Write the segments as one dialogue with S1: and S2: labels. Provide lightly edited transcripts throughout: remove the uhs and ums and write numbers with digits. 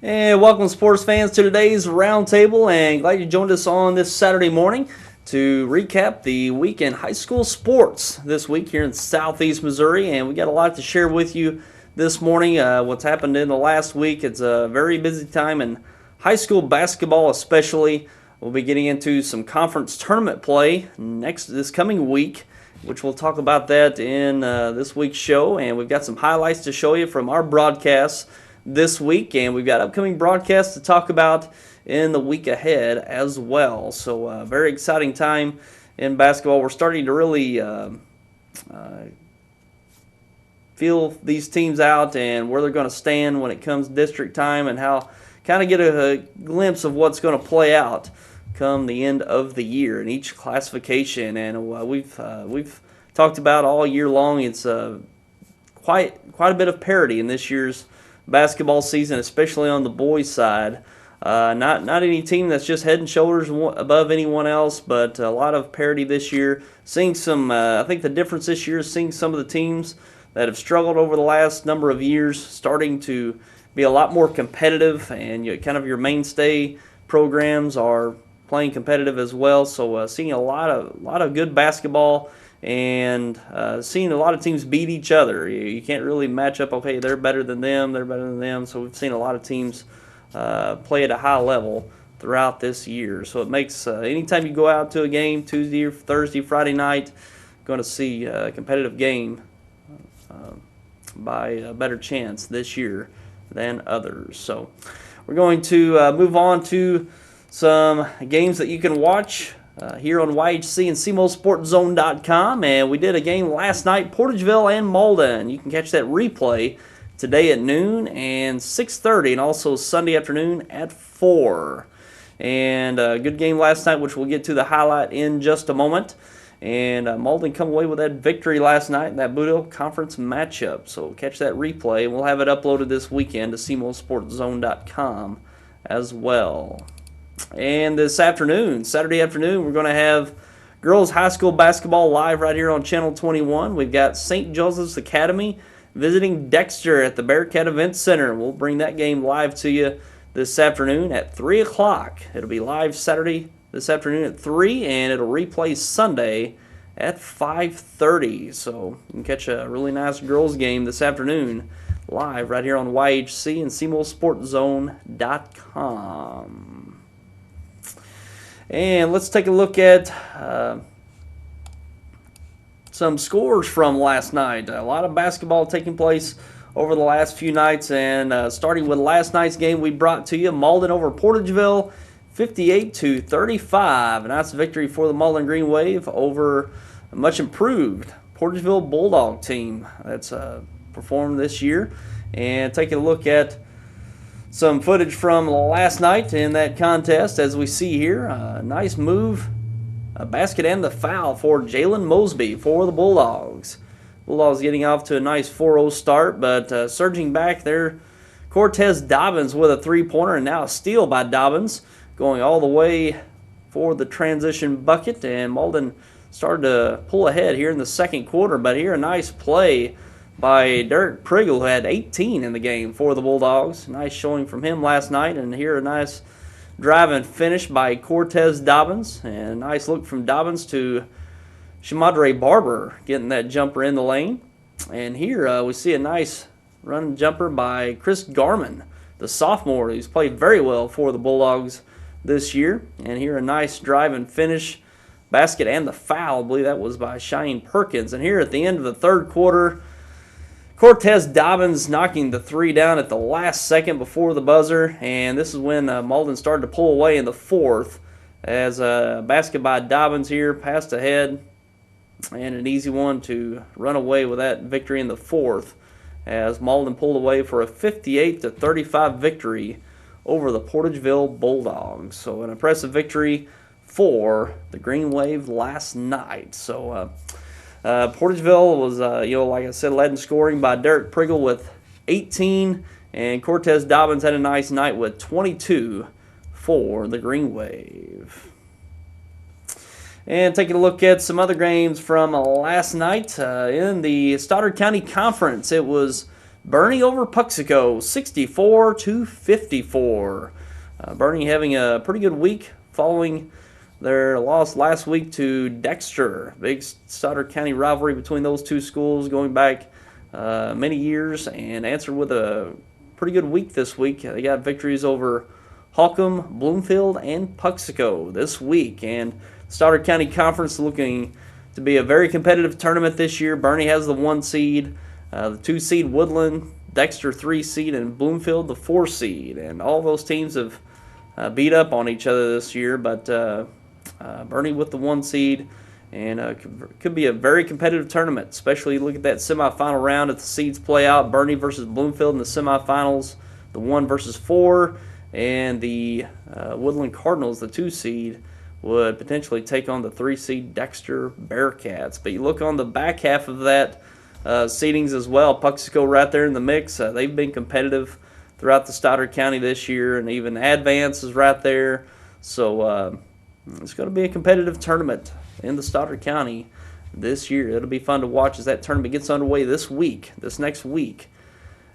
S1: And welcome, sports fans, to today's roundtable. And glad you joined us on this Saturday morning to recap the week in high school sports this week here in Southeast Missouri. And we got a lot to share with you this morning. What's happened in the last week? It's a very busy time in high school basketball, especially. We'll be getting into some conference tournament play this coming week, which we'll talk about that in this week's show. And we've got some highlights to show you from our broadcasts this week, and we've got upcoming broadcasts to talk about in the week ahead as well. So very exciting time in basketball. We're starting to really feel these teams out and where they're going to stand when it comes district time, and how kind of get a glimpse of what's going to play out come the end of the year in each classification. And we've talked about all year long. It's quite a bit of parity in this year's basketball season, especially on the boys' side. Not any team that's just head and shoulders above anyone else, but a lot of parity this year. Seeing some, I think the difference this year is seeing some of the teams that have struggled over the last number of years starting to be a lot more competitive, and kind of your mainstay programs are playing competitive as well. So seeing a lot of good basketball, and seeing a lot of teams beat each other. You can't really match up, okay, they're better than them, so we've seen a lot of teams play at a high level throughout this year. So it makes, anytime you go out to a game, Tuesday, Thursday, Friday night, going to see a competitive game by a better chance this year than others. So we're going to move on to some games that you can watch here on YHC and CMOSportZone.com, and we did a game last night, Portageville and Malden. You can catch that replay today at noon and 6:30, and also Sunday afternoon at 4. And a good game last night, which we'll get to the highlight in just a moment. And Malden come away with that victory last night in that Boot Hill Conference matchup. So catch that replay, and we'll have it uploaded this weekend to CMOSportZone.com as well. And this afternoon, Saturday afternoon, we're going to have girls high school basketball live right here on Channel 21. We've got St. Joseph's Academy visiting Dexter at the Bearcat Event Center. We'll bring that game live to you this afternoon at 3 o'clock. It'll be live Saturday this afternoon at 3, and it'll replay Sunday at 5:30. So you can catch a really nice girls game this afternoon live right here on YHC and CMOSportZone.com. And let's take a look at some scores from last night. A lot of basketball taking place over the last few nights, and starting with last night's game we brought to you, Malden over Portageville, 58-35. A nice victory for the Malden Green Wave over a much improved Portageville Bulldog team that's performed this year. And taking a look at some footage from last night in that contest, as we see here. A nice move, a basket and the foul for Jalen Mosby for the Bulldogs. Bulldogs getting off to a nice 4-0 start, but surging back there, Cortez Dobbins with a three-pointer, and now a steal by Dobbins, going all the way for the transition bucket. And Malden started to pull ahead here in the second quarter, but here a nice play by Derek Priggle, who had 18 in the game for the Bulldogs. Nice showing from him last night. And here a nice drive and finish by Cortez Dobbins. And a nice look from Dobbins to Shamadre Barber getting that jumper in the lane. And here we see a nice run jumper by Chris Garman, the sophomore, who's played very well for the Bulldogs this year. And here a nice drive and finish, basket and the foul. I believe that was by Cheyenne Perkins. And here at the end of the third quarter, Cortez Dobbins knocking the three down at the last second before the buzzer, and this is when Malden started to pull away in the fourth, as a basket by Dobbins here passed ahead, and an easy one to run away with that victory in the fourth, as Malden pulled away for a 58-35 victory over the Portageville Bulldogs. So an impressive victory for the Green Wave last night. So Portageville was, like I said, led in scoring by Derek Priggle with 18, and Cortez Dobbins had a nice night with 22 for the Green Wave. And taking a look at some other games from last night in the Stoddard County Conference, it was Bernie over Puxico, 64-54. Bernie having a pretty good week following their loss last week to Dexter. Big Stoddard County rivalry between those two schools going back many years, and answered with a pretty good week this week. They got victories over Holcomb, Bloomfield, and Puxico this week. And Stoddard County Conference looking to be a very competitive tournament this year. Bernie has the 1 seed, the 2 seed Woodland, Dexter 3 seed, and Bloomfield the 4 seed. And all those teams have beat up on each other this year, but Bernie with the 1 seed, and could be a very competitive tournament, especially look at that semifinal round if the seeds play out. Bernie versus Bloomfield in the semifinals, the 1 versus 4, and the Woodland Cardinals, the 2 seed, would potentially take on the 3 seed Dexter Bearcats. But you look on the back half of that seedings as well, Puxico right there in the mix. They've been competitive throughout the Stoddard County this year, and even Advance is right there. So it's going to be a competitive tournament in the Stoddard County this year. It'll be fun to watch as that tournament gets underway this next week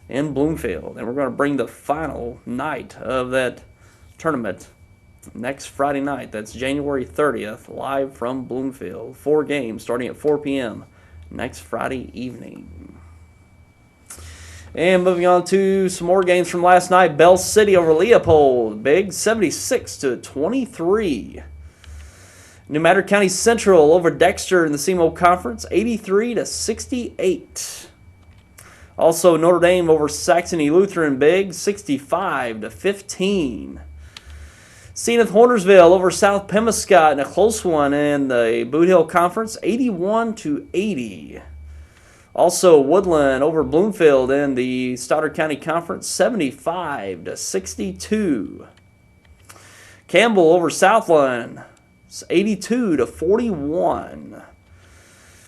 S1: in Bloomfield. And we're going to bring the final night of that tournament next Friday night. That's January 30th, live from Bloomfield. 4 games starting at 4 p.m. next Friday evening. And moving on to some more games from last night. Bell City over Leopold. Big 76-23. New Matter County Central over Dexter in the SEMO Conference, 83-68. Also, Notre Dame over Saxony Lutheran, big, 65-15. Zenith Hornersville over South Pemiscot in a close one in the Boot Hill Conference, 81-80. Also, Woodland over Bloomfield in the Stoddard County Conference, 75-62. Campbell over Southland, 82-41.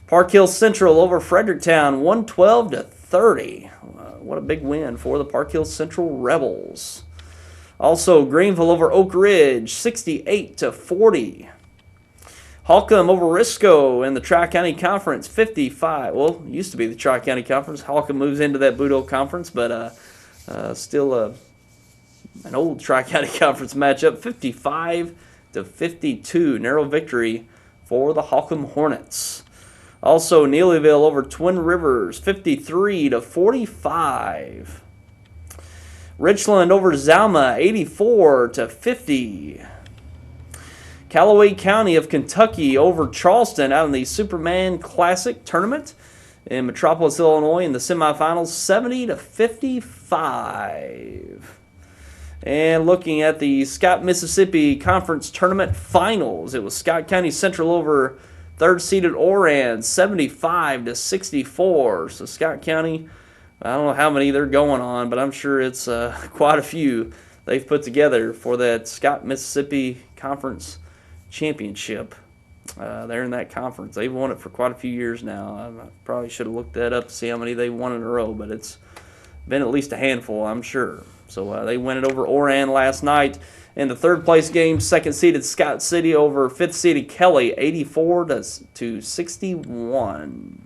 S1: Park Hill Central over Fredericktown, 112-30. What a big win for the Park Hill Central Rebels. Also, Greenville over Oak Ridge, 68-40. Holcomb over Risco in the Tri-County Conference, 55. Well, it used to be the Tri-County Conference. Holcomb moves into that Boot Hill Conference, but still an old Tri-County Conference matchup, 55-52. Narrow victory for the Holcomb Hornets. Also, Neelyville over Twin Rivers, 53-45. Richland over Zalma, 84-50. Callaway County of Kentucky over Charleston out in the Superman Classic Tournament in Metropolis, Illinois in the semifinals, 70-55. And looking at the Scott, Mississippi Conference Tournament Finals, it was Scott County Central over third-seeded Oran, 75-64. So Scott County, I don't know how many they're going on, but I'm sure it's quite a few they've put together for that Scott, Mississippi Conference Championship. They're in that conference. They've won it for quite a few years now. I probably should have looked that up to see how many they won in a row, but it's been at least a handful, I'm sure. So they win it over Oran last night. In the third-place game, second-seeded Scott City over fifth-seeded Kelly, 84-61.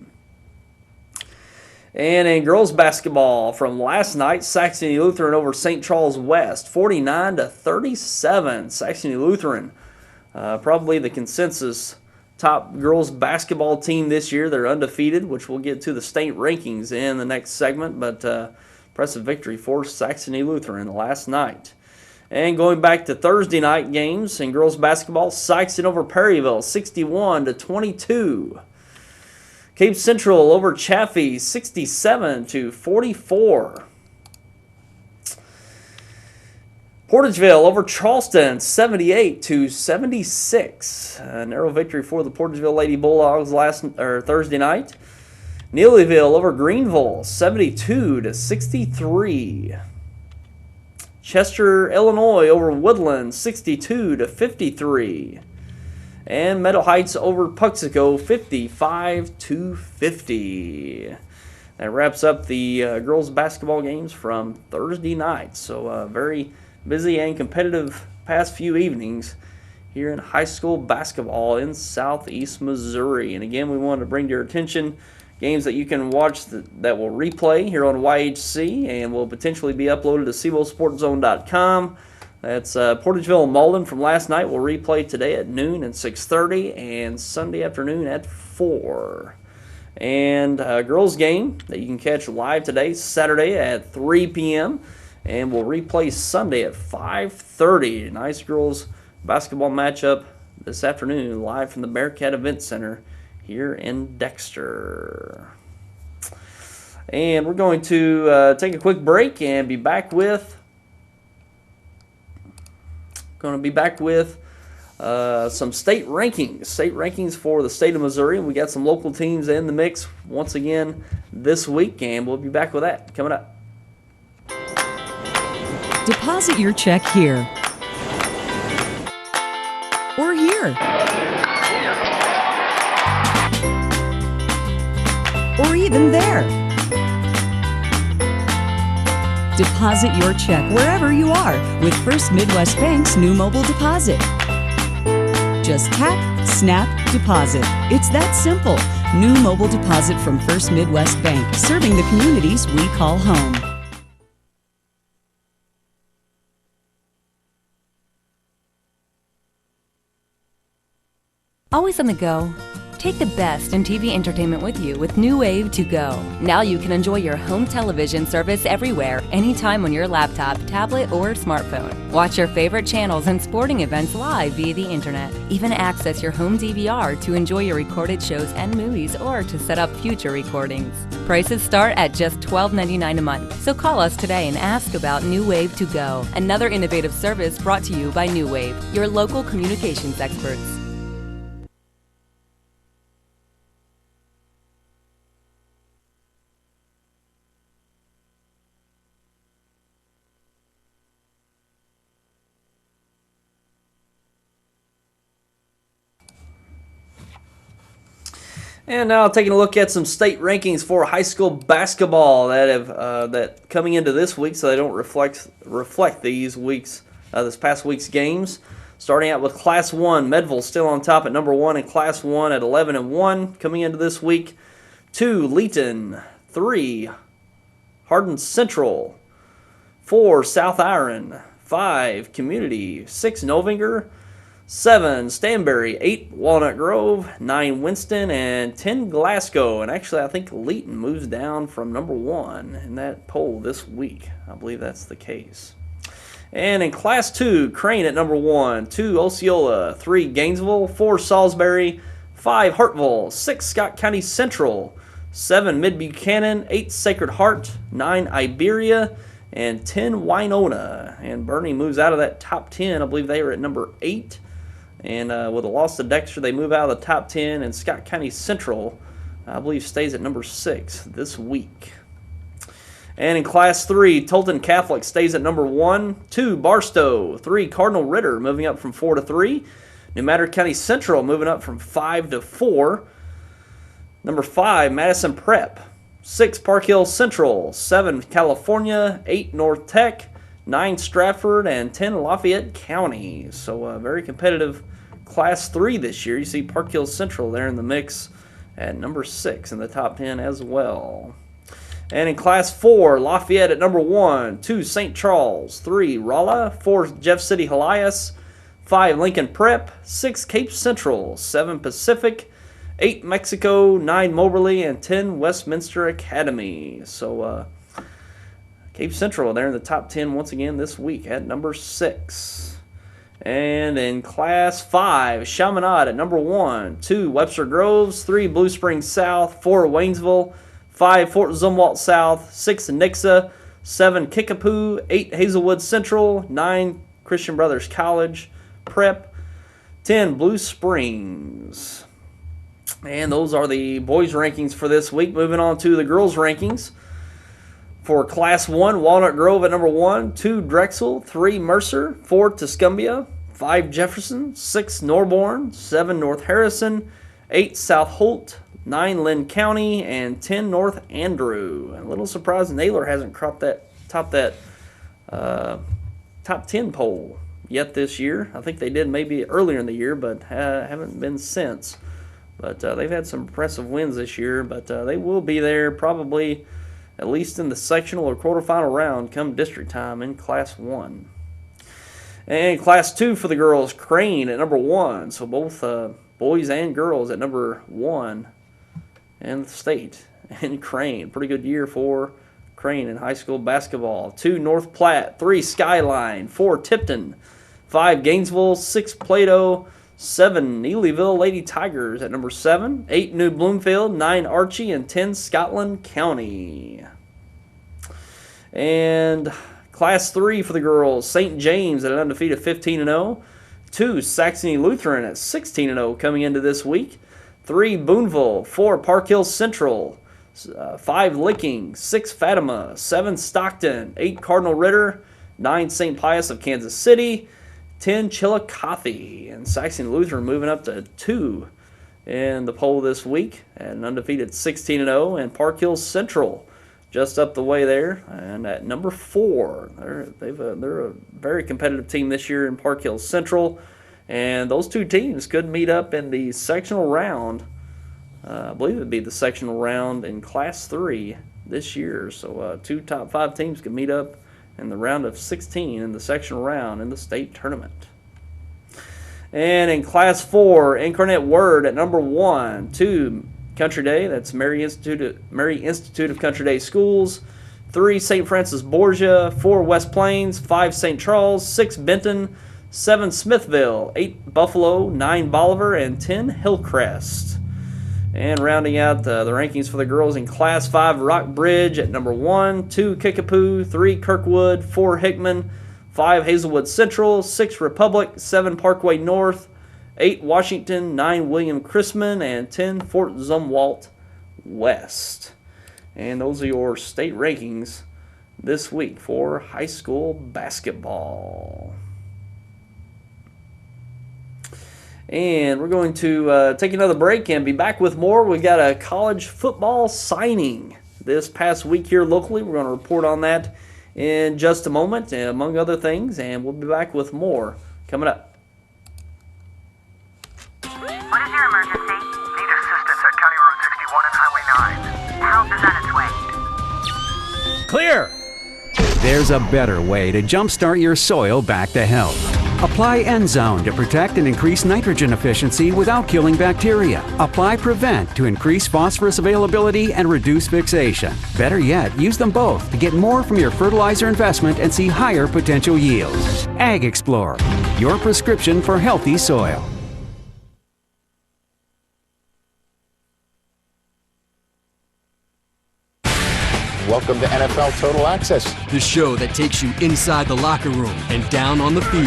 S1: And in girls basketball from last night, Saxony Lutheran over St. Charles West, 49-37. Saxony Lutheran, probably the consensus top girls basketball team this year. They're undefeated, which we'll get to the state rankings in the next segment. But impressive victory for Saxony Lutheran last night. And going back to Thursday night games in girls basketball, Sykeston over Perryville, 61-22. Cape Central over Chaffee, 67-44. Portageville over Charleston, 78-76. A narrow victory for the Portageville Lady Bulldogs Thursday night. Neelyville over Greenville, 72-63. Chester, Illinois over Woodland, 62-53. And Meadow Heights over Puxico, 55-50. That wraps up the girls basketball games from Thursday night. So very busy and competitive past few evenings here in high school basketball in southeast Missouri. And again, we wanted to bring to your attention games that you can watch that will replay here on YHC and will potentially be uploaded to SeawellSportsZone.com. That's Portageville and Malden from last night will replay today at noon and 6:30 and Sunday afternoon at 4. And a girls game that you can catch live today, Saturday at 3 p.m. and we'll replay Sunday at 5:30. Nice girls basketball matchup this afternoon live from the Bearcat Event Center here in Dexter. And we're going to take a quick break and be back with some state rankings for the state of Missouri. We got some local teams in the mix once again this week, and we'll be back with that coming up.
S2: Deposit your check here or here or even there. Deposit your check wherever you are with First Midwest Bank's new mobile deposit. Just tap, snap, deposit. It's that simple. New mobile deposit from First Midwest Bank, serving the communities we call home.
S3: Always on the go? Take the best in TV entertainment with you with New Wave to Go. Now you can enjoy your home television service everywhere, anytime on your laptop, tablet, or smartphone. Watch your favorite channels and sporting events live via the internet. Even access your home DVR to enjoy your recorded shows and movies or to set up future recordings. Prices start at just $12.99 a month. So call us today and ask about New Wave to Go. Another innovative service brought to you by New Wave, your local communications experts.
S1: And now taking a look at some state rankings for high school basketball that coming into this week, so they don't reflect this past week's games. Starting out with Class 1, Medville still on top at number 1 in Class 1 at 11-1 coming into this week. 2, Leeton. 3, Hardin Central. 4, South Iron. 5, Community. 6, Novinger. 7, Stanberry. 8, Walnut Grove. 9, Winston. And 10, Glasgow. And actually, I think Leeton moves down from number 1 in that poll this week. I believe that's the case. And in Class 2, Crane at number 1. 2, Osceola. 3, Gainesville. 4, Salisbury. 5, Hartville. 6, Scott County Central. 7, Mid-Buchanan. 8, Sacred Heart. 9, Iberia. And 10, Winona. And Bernie moves out of that top 10. I believe they were at number 8. And with a loss to Dexter, they move out of the top 10. And Scott County Central, I believe, stays at number 6 this week. And in Class 3, Tolton Catholic stays at number 1. 2, Barstow. 3, Cardinal Ritter, moving up from 4 to 3. New Madrid County Central, moving up from 5 to 4. Number 5, Madison Prep. 6, Park Hill Central. 7, California. 8, North Tech. 9, Stratford. And 10, Lafayette County. So a very competitive Class 3 this year. You see Park Hill Central there in the mix at number 6 in the top 10 as well. And in Class 4, Lafayette at number 1. 2, St. Charles. 3, Rolla. 4, Jeff City Helias. 5, Lincoln Prep. 6, Cape Central. 7, Pacific. 8, Mexico. 9, Moberly. And 10, Westminster Academy. So Cape Central there in the top 10 once again this week at number 6. And in Class 5, Chaminade at number 1. 2, Webster Groves. 3, Blue Springs South. 4, Waynesville. 5, Fort Zumwalt South. 6, Nixa. 7, Kickapoo. 8, Hazelwood Central. 9, Christian Brothers College Prep. 10, Blue Springs. And those are the boys' rankings for this week. Moving on to the girls' rankings. For Class 1, Walnut Grove at number 1. 2, Drexel. 3, Mercer. 4, Tuscumbia. 5, Jefferson. 6, Norborn. 7, North Harrison. 8, South Holt. 9, Lynn County. And 10, North Andrew. And a little surprised Naylor hasn't topped that top 10 poll yet this year. I think they did maybe earlier in the year, but haven't been since. But they've had some impressive wins this year, but they will be there probably at least in the sectional or quarterfinal round come district time in Class 1. And Class 2 for the girls, Crane at number 1. So both boys and girls at number 1 in the state. And Crane, pretty good year for Crane in high school basketball. 2 North Platte, 3 Skyline, 4 Tipton, 5 Gainesville, 6 Plato, 7 Neelyville Lady Tigers at number 7, 8 New Bloomfield, 9 Archie, and 10 Scotland County. And Class 3 for the girls, St. James at an undefeated 15-0, 2 Saxony Lutheran at 16-0 coming into this week, 3 Boonville, 4 Park Hill Central, 5 Licking, 6 Fatima, 7 Stockton, 8 Cardinal Ritter, 9 St. Pius of Kansas City, 10 Chillicothe, and Saxony Lutheran moving up to 2 in the poll this week at an undefeated 16-0, and Park Hill Central just up the way there, and at number 4, they're a very competitive team this year in Park Hill Central, and those two teams could meet up in the sectional round. I believe it would be the sectional round in Class 3 this year, so 2 top 5 teams could meet up in the round of 16 in the sectional round in the state tournament. And in Class 4, Incarnate Word at number 1, 2 Country Day, that's Mary Institute of Country Day Schools, 3 St. Francis Borgia, 4 West Plains, 5 St. Charles, 6 Benton, 7 Smithville, 8 Buffalo, 9 Bolivar, and 10 Hillcrest. And rounding out the rankings for the girls in Class 5, Rockbridge at number 1, 2 Kickapoo, 3 Kirkwood, 4 Hickman, 5 Hazelwood Central, 6 Republic, 7 Parkway North, 8 Washington, 9 William Chrisman, and 10 Fort Zumwalt West. And those are your state rankings this week for high school basketball. And we're going to take another break and be back with more. We've got a college football signing this past week here locally. We're going to report on that in just a moment, among other things, and we'll be back with more coming up.
S4: What is your emergency? Need assistance at County Road 61 and Highway 9. Help is on its way.
S5: Clear! There's a better way to jumpstart your soil back to health. Apply Endzone to protect and increase nitrogen efficiency without killing bacteria. Apply Prevent to increase phosphorus availability and reduce fixation. Better yet, use them both to get more from your fertilizer investment and see higher potential yields. Ag Explorer, your prescription for healthy soil.
S6: Welcome to NFL Total Access.
S7: The show that takes you inside the locker room and down on the field.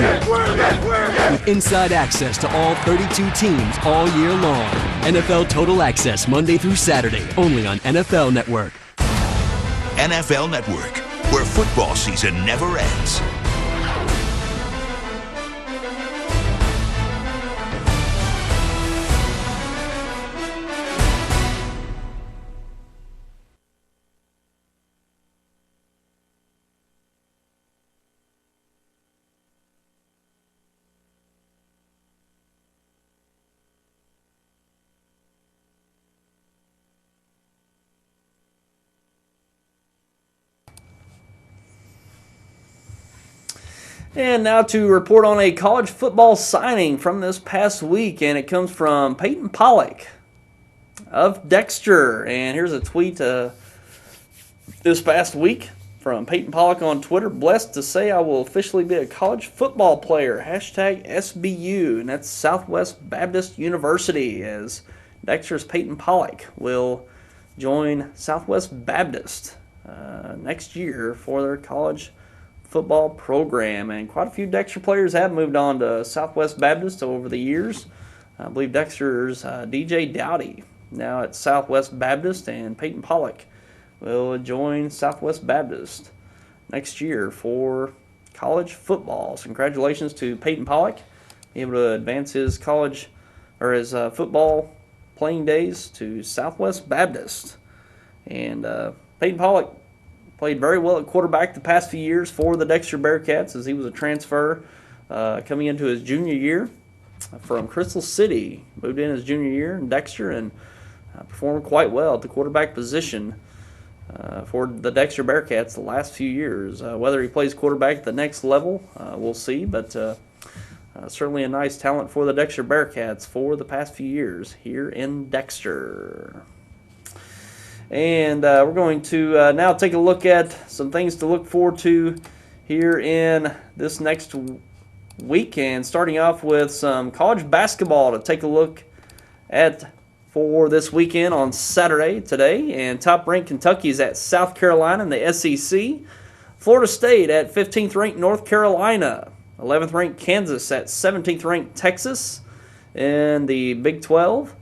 S7: With inside access to all 32 teams all year long. NFL Total Access Monday through Saturday, only on NFL Network.
S8: NFL Network, where football season never ends.
S1: And now to report on a college football signing from this past week, and it comes from Peyton Pollock of Dexter. And here's a tweet this past week from Peyton Pollock on Twitter. Blessed to say I will officially be a college football player. Hashtag SBU, and that's Southwest Baptist University, as Dexter's Peyton Pollock will join Southwest Baptist next year for their college football program. And quite a few Dexter players have moved on to Southwest Baptist over the years. I believe Dexter's DJ Dowdy now at Southwest Baptist, and Peyton Pollock will join Southwest Baptist next year for college football. So congratulations to Peyton Pollock, able to advance his college or his football playing days to Southwest Baptist. And Peyton Pollock played very well at quarterback the past few years for the Dexter Bearcats, as he was a transfer coming into his junior year. from Crystal City. Moved in his junior year in Dexter and performed quite well at the quarterback position for the Dexter Bearcats the last few years. Whether he plays quarterback at the next level, we'll see, but certainly a nice talent for the Dexter Bearcats for the past few years here in Dexter. And we're going to now take a look at some things to look forward to here in this next weekend, starting off with some college basketball to take a look at for this weekend on Saturday today. And top-ranked Kentucky is at South Carolina in the SEC. Florida State at 15th-ranked North Carolina. 11th-ranked Kansas at 17th-ranked Texas in the Big 12.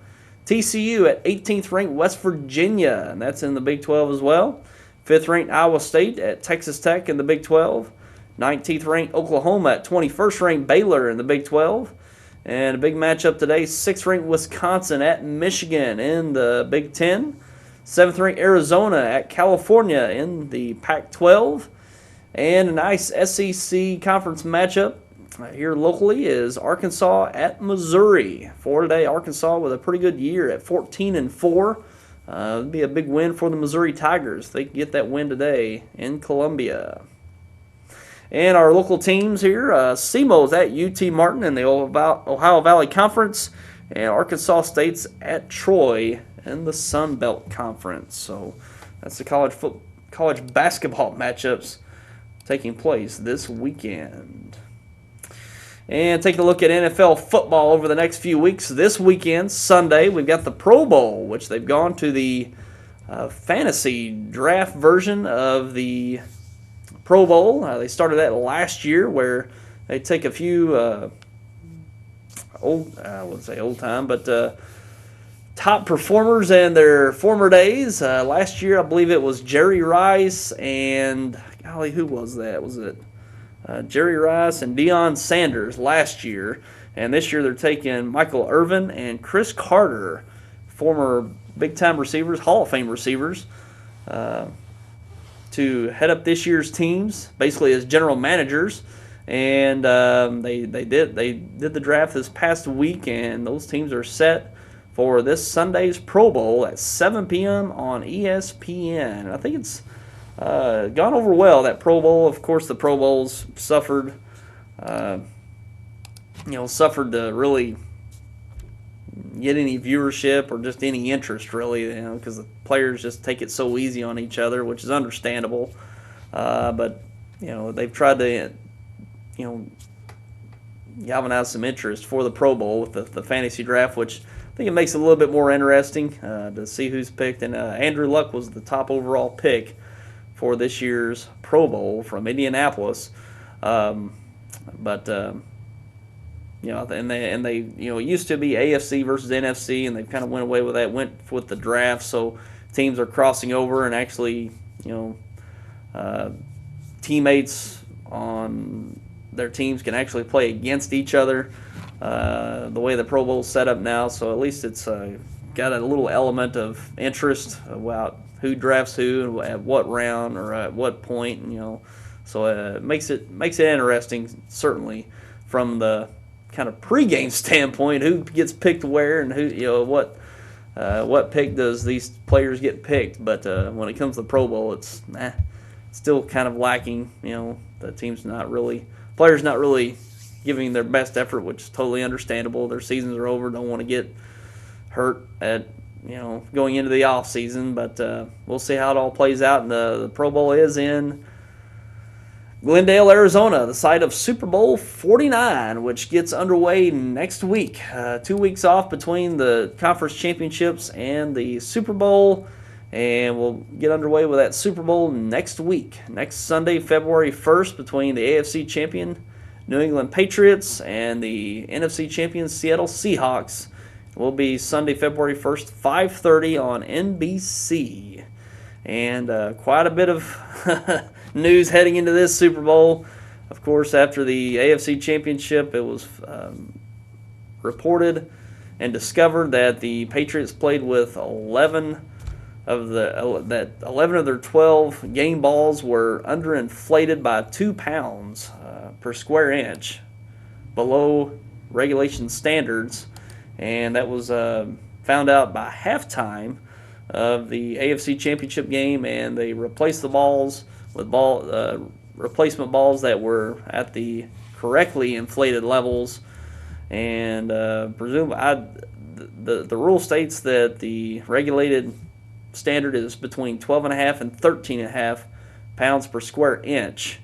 S1: TCU at 18th-ranked West Virginia, and that's in the Big 12 as well. 5th-ranked Iowa State at Texas Tech in the Big 12. 19th-ranked Oklahoma at 21st-ranked Baylor in the Big 12. And a big matchup today, 6th-ranked Wisconsin at Michigan in the Big 10. 7th-ranked Arizona at California in the Pac-12. And a nice SEC conference matchup here locally is Arkansas at Missouri. For today, Arkansas with a pretty good year at 14-4. It'd be a big win for the Missouri Tigers. They can get that win today in Columbia. And our local teams here, SEMO's at UT Martin in the Ohio Valley Conference, and Arkansas State's at Troy in the Sun Belt Conference. So that's the college basketball matchups taking place this weekend. And take a look at NFL football over the next few weeks. This weekend, Sunday, we've got the Pro Bowl, which they've gone to the fantasy draft version of the Pro Bowl. They started that last year, where they take a few I wouldn't say old time, but top performers in their former days. Last year, I believe it was Jerry Rice and, golly, who was that? Was it Jerry Rice and Deion Sanders last year? And this year they're taking Michael Irvin and Chris Carter, former big-time receivers, Hall of Fame receivers, to head up this year's teams, basically as general managers. And they did the draft this past week, and those teams are set for this Sunday's Pro Bowl at 7 p.m. on ESPN. I think it's gone over well, that Pro Bowl. Of course, the Pro Bowls suffered to really get any viewership or just any interest, really, because the players just take it so easy on each other, which is understandable. But they've tried to galvanize some interest for the Pro Bowl with the fantasy draft, which I think it makes it a little bit more interesting to see who's picked. And Andrew Luck was the top overall pick for this year's Pro Bowl from Indianapolis. And they it used to be AFC versus NFC, and they've kind of went away with that, went with the draft, so teams are crossing over, and actually, teammates on their teams can actually play against each other, the way the Pro Bowl's set up now, so at least it's got a little element of interest about who drafts who at what round or at what point, so it makes it interesting, certainly, from the kind of pregame standpoint, who gets picked where and who, what pick does these players get picked. But when it comes to the Pro Bowl, it's still kind of lacking. The players not really giving their best effort, which is totally understandable. Their seasons are over, don't want to get hurt at going into the off season. But we'll see how it all plays out. And the Pro Bowl is in Glendale, Arizona, the site of Super Bowl 49, which gets underway next week. 2 weeks off between the conference championships and the Super Bowl, and we'll get underway with that Super Bowl next week. Next Sunday, February 1st, between the AFC champion New England Patriots and the NFC champion Seattle Seahawks. It will be Sunday, February 1st, 5:30 on NBC. And quite a bit of news heading into this Super Bowl. Of course, after the AFC Championship, it was reported and discovered that the Patriots played with 11 of their 12 game balls were underinflated by 2 pounds per square inch, below regulation standards, and that was found out by halftime of the AFC Championship game, and they replaced the balls with replacement balls that were at the correctly inflated levels, and the rule states that the regulated standard is between 12.5 and 13.5 pounds per square inch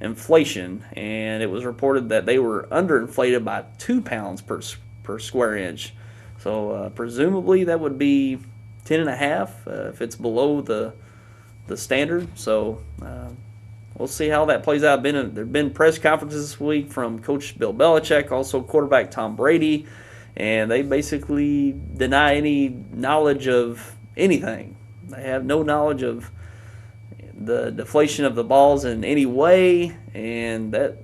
S1: inflation, and it was reported that they were underinflated by 2 pounds per square inch. So presumably that would be 10.5 if it's below the standard. So we'll see how that plays out. There have been press conferences this week from Coach Bill Belichick, also quarterback Tom Brady, and they basically deny any knowledge of anything. They have no knowledge of the deflation of the balls in any way, and it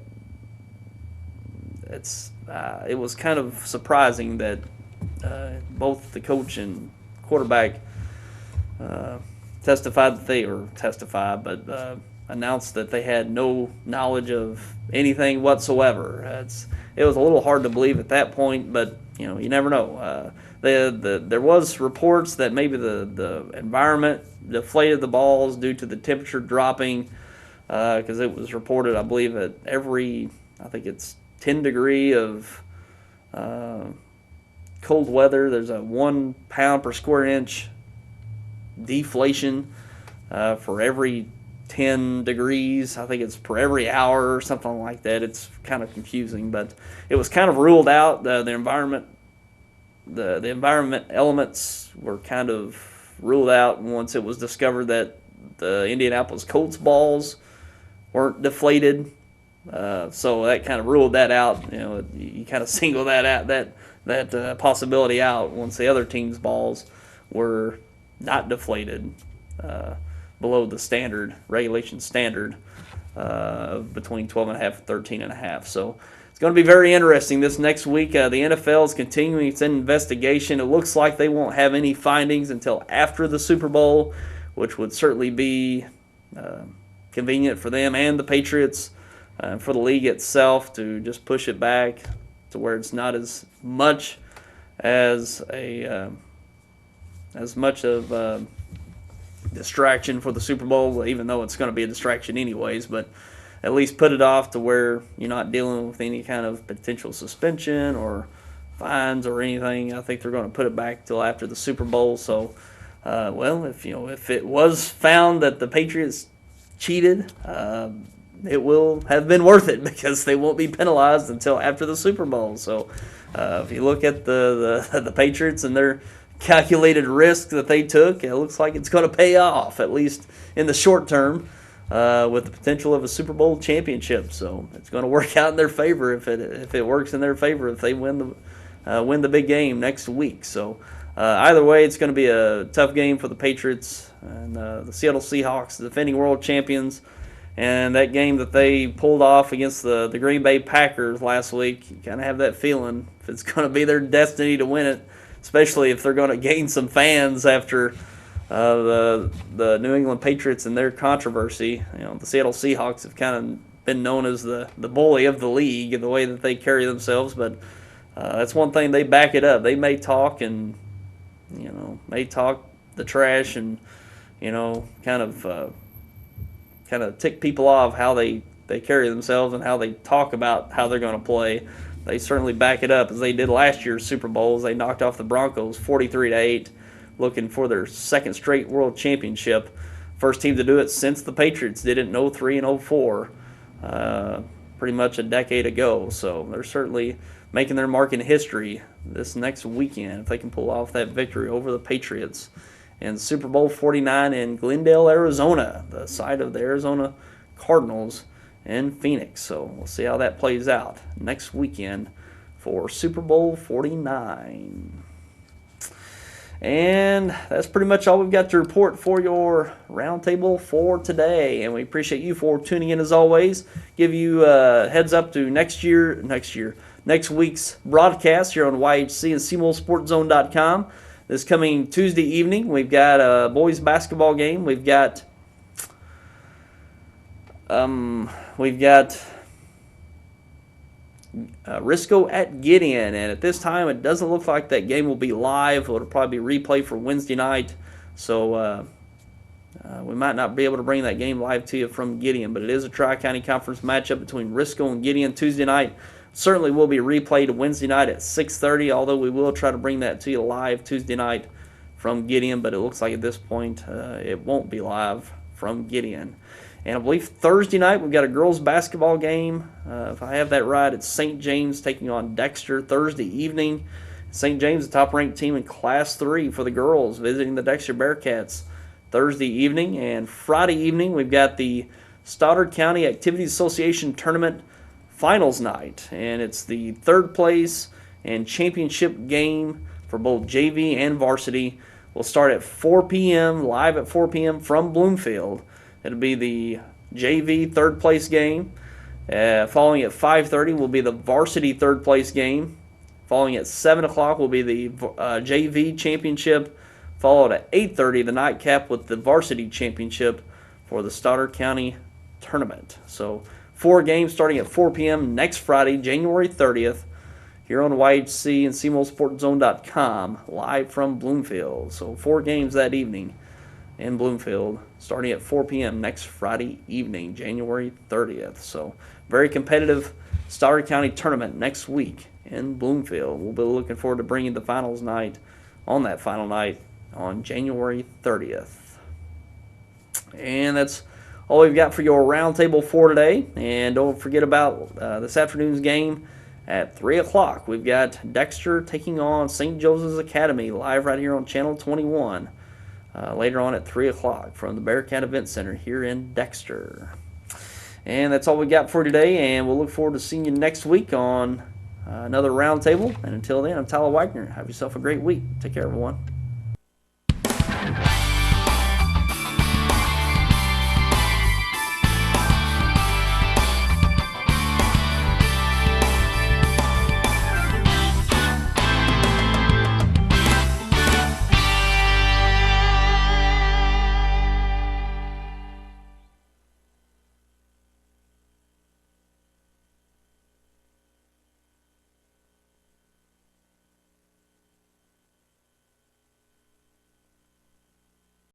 S1: was kind of surprising that both the coach and quarterback announced that they had no knowledge of anything whatsoever. It was a little hard to believe at that point, but you never know. There was reports that maybe the environment deflated the balls due to the temperature dropping, because it was reported, I believe, at I think it's 10 degree of cold weather, there's a 1 pound per square inch deflation for every 10 degrees. I think it's per every hour or something like that. It's kind of confusing, but it was kind of ruled out. The environment elements were kind of ruled out once it was discovered that the Indianapolis Colts balls weren't deflated. So that kind of ruled that out. You kind of single that out, that possibility out once the other team's balls were not deflated below the regulation standard of between 12.5 and 13.5. So it's going to be very interesting this next week. The NFL is continuing its investigation. It looks like they won't have any findings until after the Super Bowl, which would certainly be convenient for them and the Patriots, for the league itself to just push it back to where it's not as much of distraction for the Super Bowl, even though it's going to be a distraction anyways, but at least put it off to where you're not dealing with any kind of potential suspension or fines or anything. I think they're going to put it back till after the Super Bowl. So, if it was found that the Patriots cheated, it will have been worth it because they won't be penalized until after the Super Bowl. So, if you look at the Patriots and their calculated risk that they took, it looks like it's going to pay off, at least in the short term, with the potential of a Super Bowl championship. So it's going to work out in their favor if it works in their favor if they win the big game next week. So either way, it's going to be a tough game for the Patriots and the Seattle Seahawks, the defending world champions. And that game that they pulled off against the Green Bay Packers last week, you kind of have that feeling if it's going to be their destiny to win it, especially if they're going to gain some fans after the New England Patriots and their controversy. The Seattle Seahawks have kind of been known as the bully of the league in the way that they carry themselves, but that's one thing, they back it up. They may talk and the trash and kind of tick people off how they carry themselves and how they talk about how they're going to play. They certainly back it up, as they did last year's Super Bowls. They knocked off the Broncos 43-8, looking for their second straight world championship. First team to do it since the Patriots did it in 03 and 04, pretty much a decade ago. So they're certainly making their mark in history this next weekend if they can pull off that victory over the Patriots. And Super Bowl 49 in Glendale, Arizona, the site of the Arizona Cardinals in Phoenix. So we'll see how that plays out next weekend for Super Bowl 49. And that's pretty much all we've got to report for your roundtable for today. And we appreciate you for tuning in as always. Give you a heads up to next week's broadcast here on YHC and CMOSportZone.com. This coming Tuesday evening, we've got a boys basketball game. We've got Risco at Gideon. And at this time, it doesn't look like that game will be live. It'll probably be replayed for Wednesday night. So we might not be able to bring that game live to you from Gideon, but it is a Tri-County Conference matchup between Risco and Gideon Tuesday night. Certainly will be replayed Wednesday night at 6:30, although we will try to bring that to you live Tuesday night from Gideon, but it looks like at this point it won't be live from Gideon. And I believe Thursday night we've got a girls basketball game. If I have that right, it's St. James taking on Dexter Thursday evening. St. James, the top-ranked team in Class 3 for the girls, visiting the Dexter Bearcats Thursday evening. And Friday evening we've got the Stoddard County Activities Association Tournament Finals night. And it's the third place and championship game for both JV and varsity. We'll start at 4 p.m., live at 4 p.m. from Bloomfield. It'll be the JV third place game. Following at 5:30 will be the varsity third place game. Following at 7 o'clock will be the JV championship. Followed at 8:30, the nightcap with the varsity championship for the Stoddard County tournament. So 4 games starting at 4 p.m. next Friday, January 30th, here on YHC and CMOSportZone.com, live from Bloomfield. So 4 games that evening in Bloomfield, starting at 4 p.m. next Friday evening, January 30th. So very competitive Stoddard County tournament next week in Bloomfield. We'll be looking forward to bringing the finals night on that final night on January 30th. And that's all we've got for your roundtable for today. And don't forget about this afternoon's game at 3 o'clock. We've got Dexter taking on St. Joseph's Academy live right here on Channel 21. Later on at 3 o'clock from the Bearcat Event Center here in Dexter. And that's all we got for today, and we'll look forward to seeing you next week on another roundtable. And until then, I'm Tyler Wagner. Have yourself a great week. Take care, everyone.